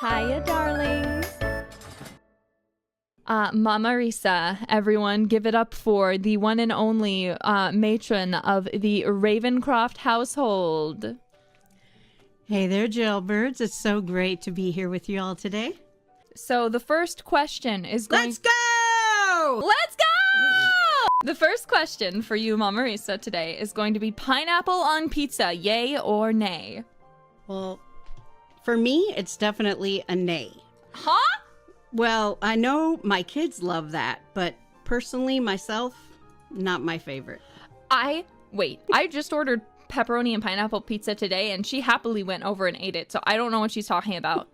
Hiya, darlings. MAMARISSA, everyone, give it up for the one and only matron of the Ravencroft household. Hey there, jailbirds. It's so great to be here with you all today. So the first question is going... Let's go! Let's go! The first question for you, MAMARISSA, today is going to be pineapple on pizza, yay or nay? Well, for me, it's definitely a nay. Huh? Well, I know my kids love that, but personally, myself, not my favorite. I just ordered pepperoni and pineapple pizza today, and she happily went over and ate it, so I don't know what she's talking about.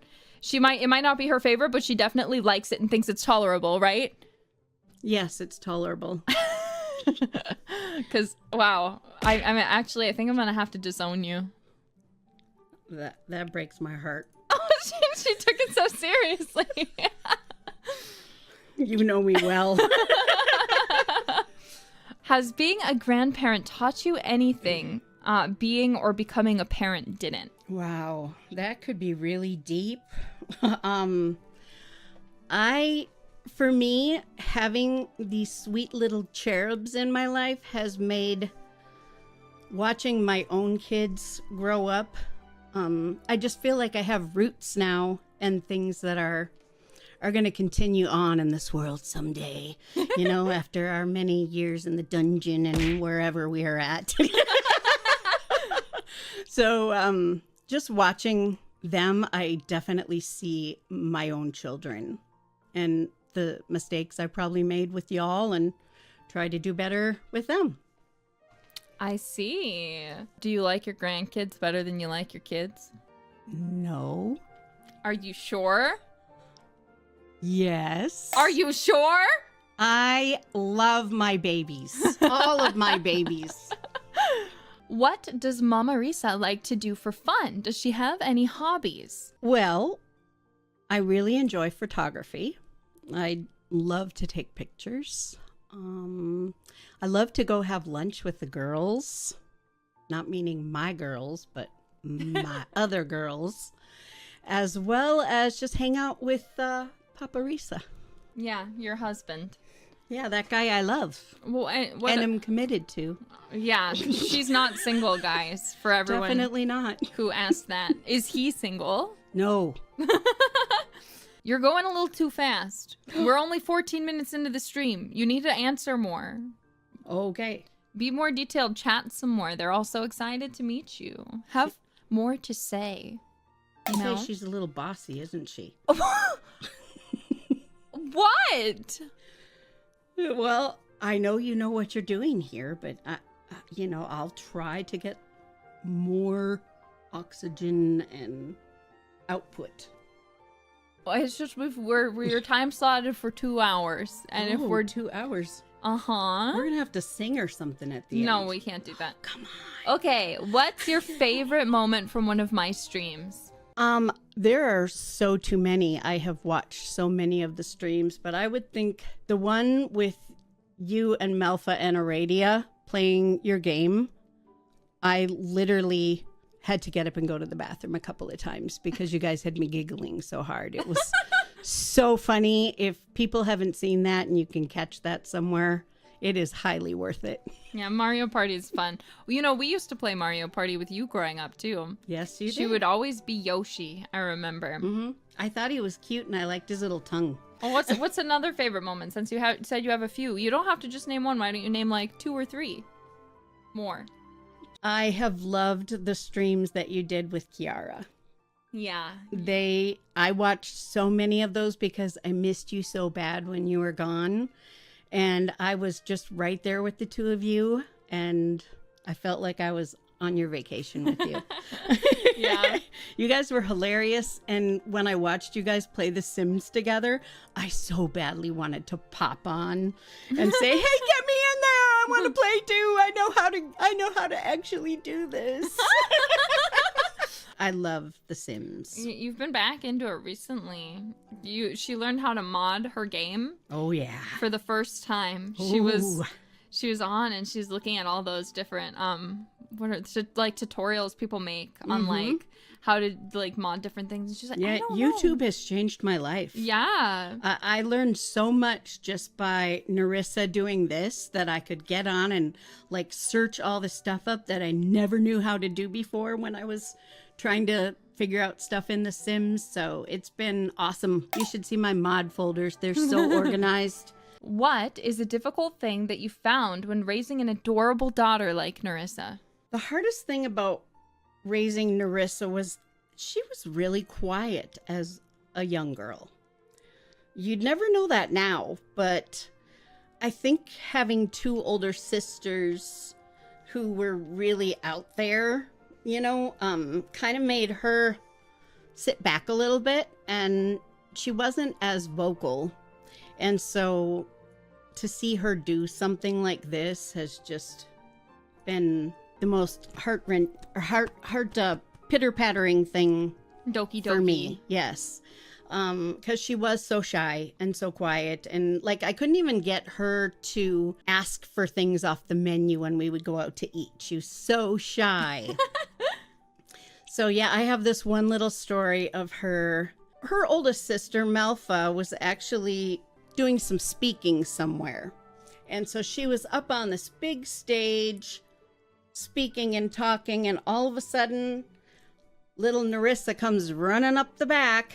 It might not be her favorite, but she definitely likes it and thinks it's tolerable, right? Yes, it's tolerable. Because, wow, I mean, actually, I think I'm going to have to disown you. That breaks my heart. Oh, she took it so seriously. You know me well. Has being a grandparent taught you anything being or becoming a parent didn't? Wow, that could be really deep. For me, having these sweet little cherubs in my life has made watching my own kids grow up. I just feel like I have roots now and things that are going to continue on in this world someday, you know, after our many years in the dungeon and wherever we are at. So just watching them, I definitely see my own children and the mistakes I probably made with y'all and try to do better with them. I see. Do you like your grandkids better than you like your kids? No. Are you sure? Yes. Are you sure? I love my babies. All of my babies. What does MAMARISSA like to do for fun? Does she have any hobbies? Well, I really enjoy photography. I love to take pictures. I love to go have lunch with the girls. Not meaning my girls, but my other girls. As well as just hang out with Papa Rissa. Yeah, your husband. Yeah, that guy I love. Well, and I'm committed to. Yeah, she's not single, guys, for everyone. Definitely not. Who asked that. Is he single? No. You're going a little too fast. We're only 14 minutes into the stream. You need to answer more. Okay. Be more detailed. Chat some more. They're all so excited to meet you. Have more to say. You know? She's a little bossy, isn't she? What? Well, I know you know what you're doing here, but, I'll try to get more oxygen and output. Well, it's just we're time slotted for 2 hours, and if we're 2 hours, we're gonna have to sing or something at the end. No, we can't do that. Come on. Okay, what's your favorite moment from one of my streams? There are so too many. I have watched so many of the streams, but I would think the one with you and Malfa and Aradia playing your game, I literally had to get up and go to the bathroom a couple of times because you guys had me giggling so hard. It was so funny. If people haven't seen that and you can catch that somewhere, it is highly worth it. Yeah, Mario Party is fun. Well, you know, we used to play Mario Party with you growing up, too. Yes, you did. She would always be Yoshi, I remember. Mm-hmm. I thought he was cute and I liked his little tongue. Well, what's another favorite moment? Since you said you have a few. You don't have to just name one. Why don't you name like 2 or 3 more? I have loved the streams that you did with Kiara. Yeah. I watched so many of those because I missed you so bad when you were gone. And I was just right there with the two of you. And I felt like I was on your vacation with you. Yeah. You guys were hilarious. And when I watched you guys play The Sims together, I so badly wanted to pop on and say, hey, get me in there. I want to play too. I know how to actually do this. I love The Sims. You've been back into it recently. She learned how to mod her game. Oh yeah. For the first time. Ooh. She was on and she's looking at all those different like tutorials people make on like how to like mod different things. And she's like, Yeah, I don't YouTube know. has changed my life. Yeah. I learned so much just by Nerissa doing this that I could get on and like search all the stuff up that I never knew how to do before when I was trying to figure out stuff in The Sims. So it's been awesome. You should see my mod folders. They're so organized. What is a difficult thing that you found when raising an adorable daughter like Nerissa? The hardest thing about raising Nerissa was she was really quiet as a young girl. You'd never know that now, but I think having two older sisters who were really out there, you know, kind of made her sit back a little bit, and she wasn't as vocal. And so to see her do something like this has just been the most heart pitter-pattering thing Doki doki. for me. Yes. Because she was so shy and so quiet. And like, I couldn't even get her to ask for things off the menu when we would go out to eat. She was so shy. So yeah, I have this one little story of her. Her oldest sister, Malfa, was actually doing some speaking somewhere. And so she was up on this big stage speaking and talking, and all of a sudden, little Nerissa comes running up the back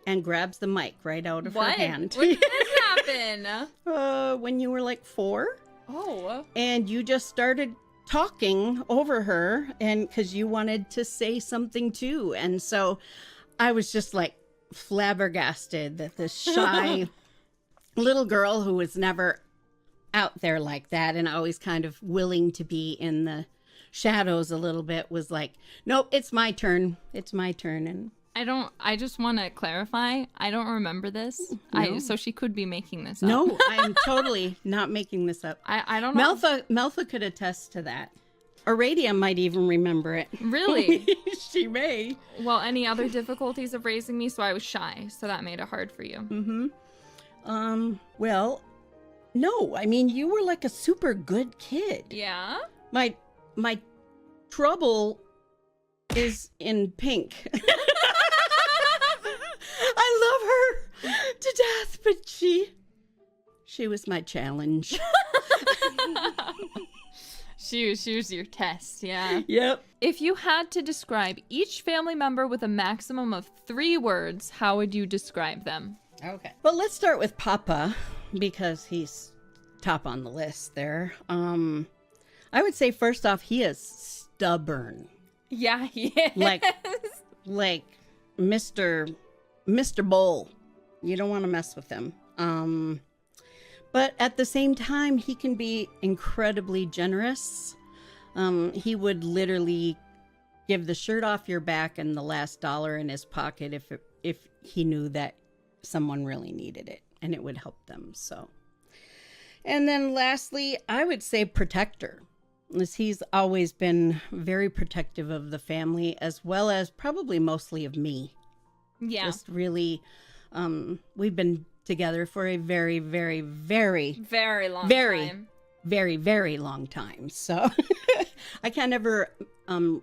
and grabs the mic right out of her hand. When did this happen? When you were like 4. Oh. And you just started talking over her, and because you wanted to say something too. And so I was just like flabbergasted that this shy little girl who was never out there like that and always kind of willing to be in the shadows a little bit was like, nope, it's my turn. It's my turn. And I just want to clarify. I don't remember this. No. So she could be making this up. no, I am totally not making this up. I don't know. Malfa could attest to that. Aradia might even remember it. Really? She may. Well, any other difficulties of raising me? So I was shy, so that made it hard for you. Mm-hmm. Well, no. I mean, you were like a super good kid. Yeah? My trouble is in pink. I love her to death, but she was my challenge. She was your test, yeah. Yep. If you had to describe each family member with a maximum of 3 words, how would you describe them? Okay. Well, let's start with Papa because he's top on the list there. I would say first off, he is stubborn. Yeah, he is. Like Mr. Bull. You don't want to mess with him. But at the same time, he can be incredibly generous. He would literally give the shirt off your back and the last dollar in his pocket if he knew that someone really needed it and it would help them. So, and then lastly, I would say protector. As he's always been very protective of the family as well as probably mostly of me. Yeah. Just really, we've been together for a very, very, very, very long time. Very, very long time. So I can't ever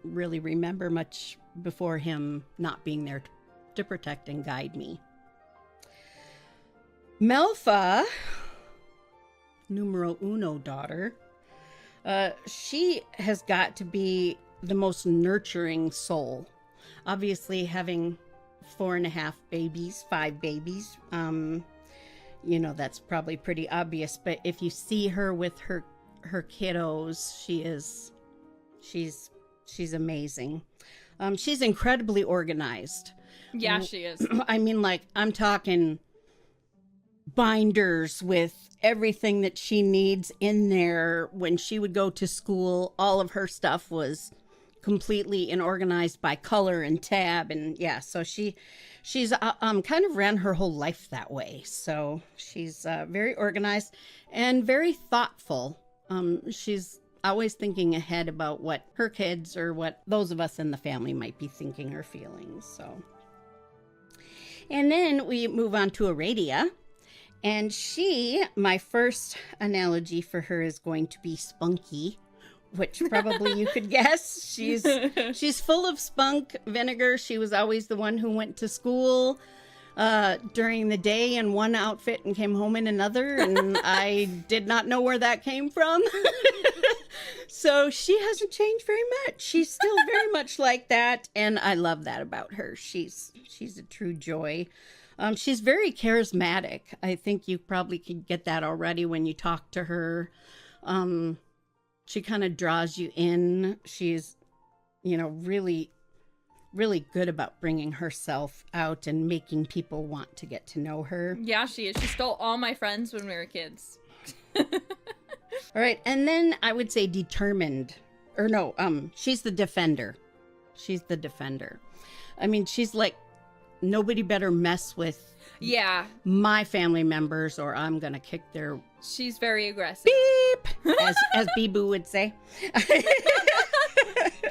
really remember much before him not being there to protect and guide me. Melfa, numero uno daughter, she has got to be the most nurturing soul. Obviously, having 4.5 babies, 5 babies, you know, that's probably pretty obvious. But if you see her with her kiddos, she's amazing. She's incredibly organized. Yeah, she is. I mean, like, I'm talking binders with everything that she needs in there. When she would go to school, all of her stuff was completely and organized by color and tab, and yeah, so she's kind of ran her whole life that way. So she's very organized and very thoughtful. She's always thinking ahead about what her kids or what those of us in the family might be thinking or feeling. So, and then we move on to Aradia. And my first analogy for her is going to be spunky, which probably you could guess. She's full of spunk, vinegar. She was always the one who went to school during the day in one outfit and came home in another, and I did not know where that came from. So she hasn't changed very much. She's still very much like that, and I love that about her. She's a true joy. She's very charismatic. I think you probably could get that already when you talk to her. She kind of draws you in. She's, really, really good about bringing herself out and making people want to get to know her. Yeah, she is. She stole all my friends when we were kids. All right, and then I would say determined. Or no, she's the defender. She's the defender. I mean, she's like, nobody better mess with my family members or I'm going to kick their... She's very aggressive. Beep! As Bibu would say.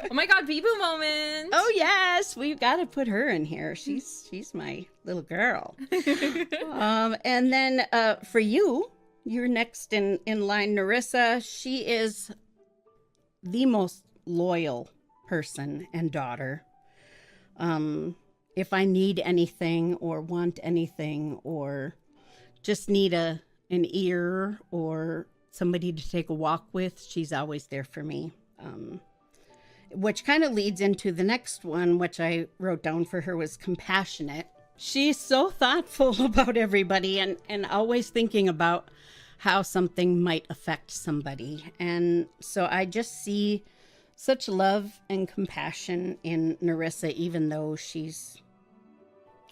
Oh my God, Bibu moment. Oh yes, we've got to put her in here. She's my little girl. And then for you're next in line, Nerissa. She is the most loyal person and daughter. If I need anything or want anything or just need an ear or somebody to take a walk with, she's always there for me. Which kind of leads into the next one, which I wrote down for her, was compassionate. She's so thoughtful about everybody and always thinking about how something might affect somebody. And so I just see such love and compassion in Nerissa, even though she's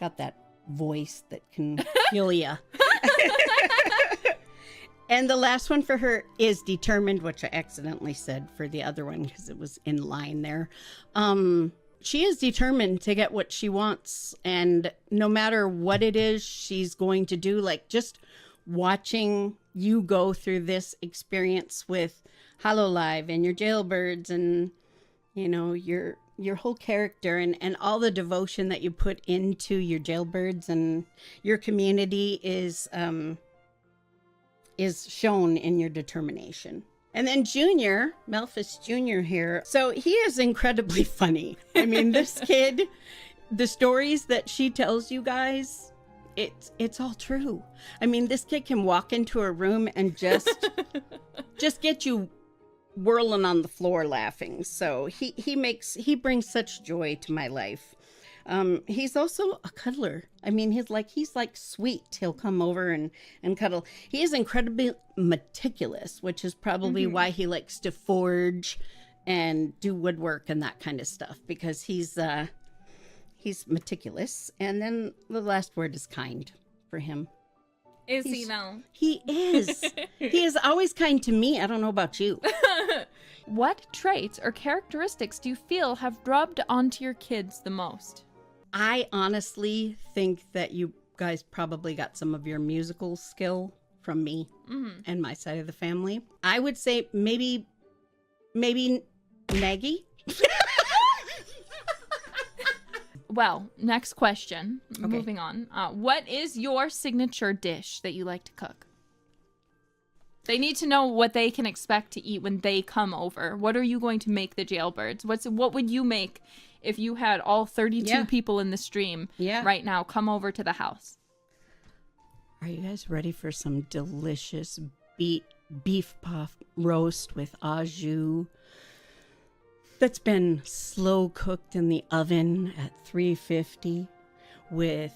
got that voice that can kill ya. And the last one for her is determined, which I accidentally said for the other one because it was in line there. She is determined to get what she wants, and no matter what it is she's going to do, like just watching you go through this experience with Hololive and your jailbirds and, your whole character and all the devotion that you put into your jailbirds and your community is shown in your determination. And then Junior, Melphis Jr. here. So he is incredibly funny. I mean, this kid, the stories that she tells you guys, it's all true. I mean, this kid can walk into a room and just get you whirling on the floor laughing. So he brings such joy to my life. He's also a cuddler. I mean, he's like sweet. He'll come over and cuddle. He is incredibly meticulous, which is probably why he likes to forge and do woodwork and that kind of stuff, because he's meticulous. And then the last word is kind for him. Is he now? He is. He is always kind to me. I don't know about you. What traits or characteristics do you feel have rubbed onto your kids the most? I honestly think that you guys probably got some of your musical skill from me and my side of the family. I would say maybe Maggie. Well, next question. Okay. Moving on. What is your signature dish that you like to cook? They need to know what they can expect to eat when they come over. What are you going to make the jailbirds? What would you make if you had all 32 people in the stream right now come over to the house? Are you guys ready for some delicious beef puff roast with au jus that's been slow cooked in the oven at 350 with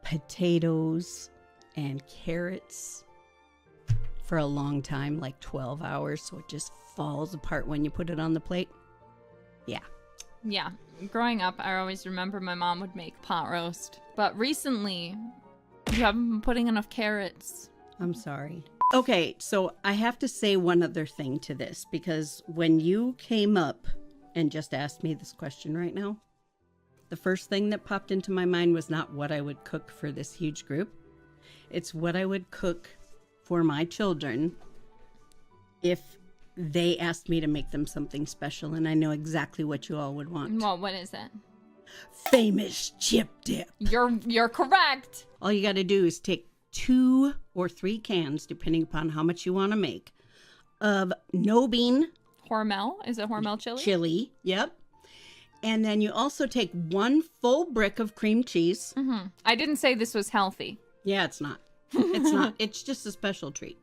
potatoes and carrots for a long time, like 12 hours, so it just falls apart when you put it on the plate? Yeah. Growing up, I always remember my mom would make pot roast. But recently, you haven't been putting enough carrots. I'm sorry. Okay, so I have to say one other thing to this, because when you came up and just asked me this question right now, the first thing that popped into my mind was not what I would cook for this huge group. It's what I would cook for my children if they asked me to make them something special, and I know exactly what you all would want. Well, what is it? Famous chip dip. You're correct. All you got to do is take 2 or 3 cans, depending upon how much you want to make, of no bean Hormel. Is it Hormel chili? Chili, yep. And then you also take 1 full brick of cream cheese. Mm-hmm. I didn't say this was healthy. Yeah, it's not. It's not. It's just a special treat.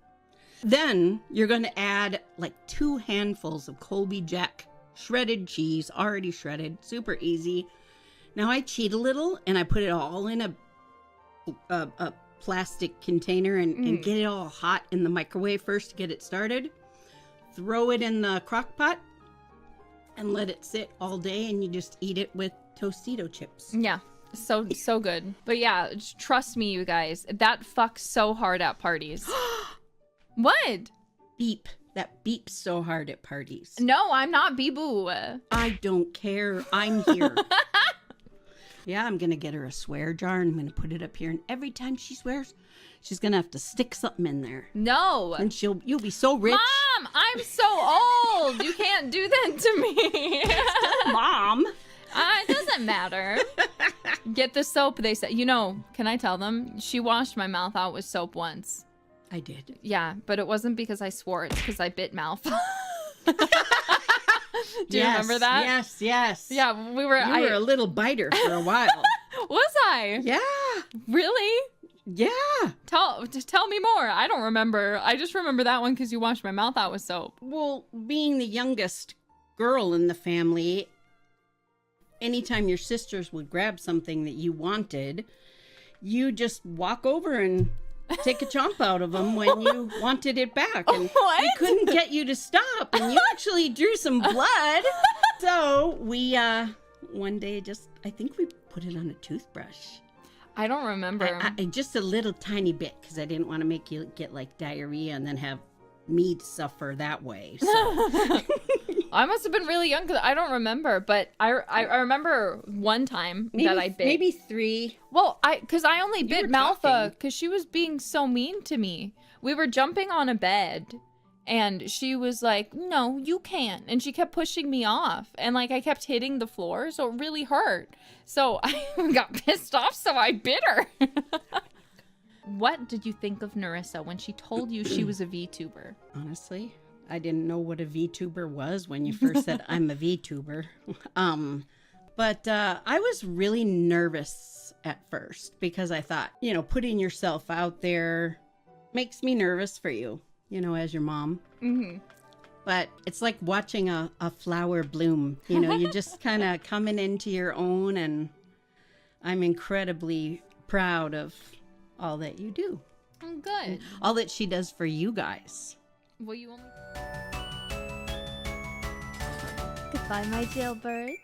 Then you're going to add like 2 handfuls of Colby Jack shredded cheese, already shredded, super easy. Now I cheat a little and I put it all in a plastic container and get it all hot in the microwave first to get it started. Throw it in the crock pot and let it sit all day, and you just eat it with Tostito chips. Yeah, so good. But yeah, trust me, you guys, that fucks so hard at parties. What? Beep. That beeps so hard at parties. No, I'm not Bee-Boo. I don't care. I'm here. Yeah, I'm going to get her a swear jar, and I'm going to put it up here. And every time she swears, she's going to have to stick something in there. No. And you'll be so rich. Mom, I'm so old. You can't do that to me. Mom. It doesn't matter. Get the soap, they said. You know, can I tell them? She washed my mouth out with soap once. I did. Yeah, but it wasn't because I swore. It's because I bit mouth. Do you remember that? Yes, yes. Yeah, we were... You were a little biter for a while. Was I? Yeah. Really? Yeah. Tell me more. I don't remember. I just remember that one because you washed my mouth out with soap. Well, being the youngest girl in the family, anytime your sisters would grab something that you wanted, you just walk over and take a chomp out of them when you wanted it back. And what? we couldn't get you to stop, and you actually drew some blood. So we, one day I think we put it on a toothbrush. I don't remember. Just a little tiny bit, because I didn't want to make you get like diarrhea and then have me suffer that way. So. I must have been really young because I don't remember, but I remember one time that I bit. Maybe 3. Well, because I only bit were Malfa talking. because she was being so mean to me. We were jumping on a bed, and she was like, "No, you can't," and she kept pushing me off, and like I kept hitting the floor, so it really hurt. So I got pissed off, so I bit her. What did you think of Nerissa when she told you she was a VTuber? Honestly, I didn't know what a VTuber was when you first said I'm a VTuber. But I was really nervous at first because I thought, putting yourself out there makes me nervous for you, as your mom. Mm-hmm. But it's like watching a flower bloom. You just kind of coming into your own, and I'm incredibly proud of all that you do. I'm good. All that she does for you guys. Well, you only... Goodbye, my jailbirds.